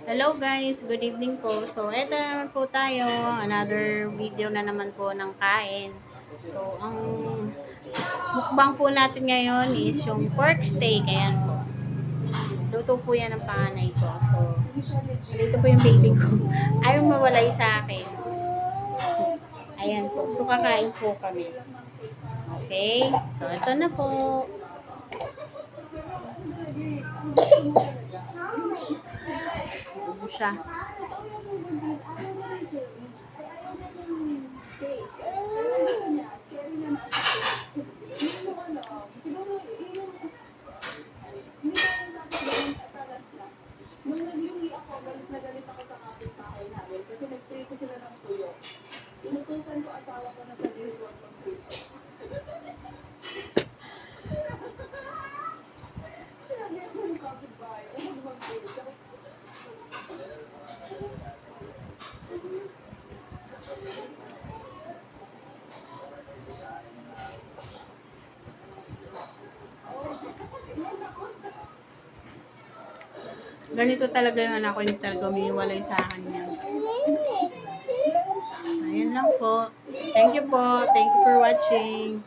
Hello guys, good evening po. So, eto na naman po tayo. Another video na naman po ng kain. So, ang mukbang po natin ngayon is yung pork steak. Ayan po. Luto po yan ng panganay ko. So, dito po yung baby ko. Ayaw mawalay sa akin. Ayan po. So, kakain po kami. Okay? So, ito na po. Ito siya. Nung nag-iuwi ako, galit na galit ako sa kapitbahay namin kasi nagprito sila ng tuyo. Inutusan ko asawa ko na sabihin ko ang magprito. Sinabi ko yung kapitbahay, huwag magprito. Ganito talaga yung anak ko, hindi talaga umiiwalay sa akin yan. Ayan lang po. Thank you po. Thank you for watching.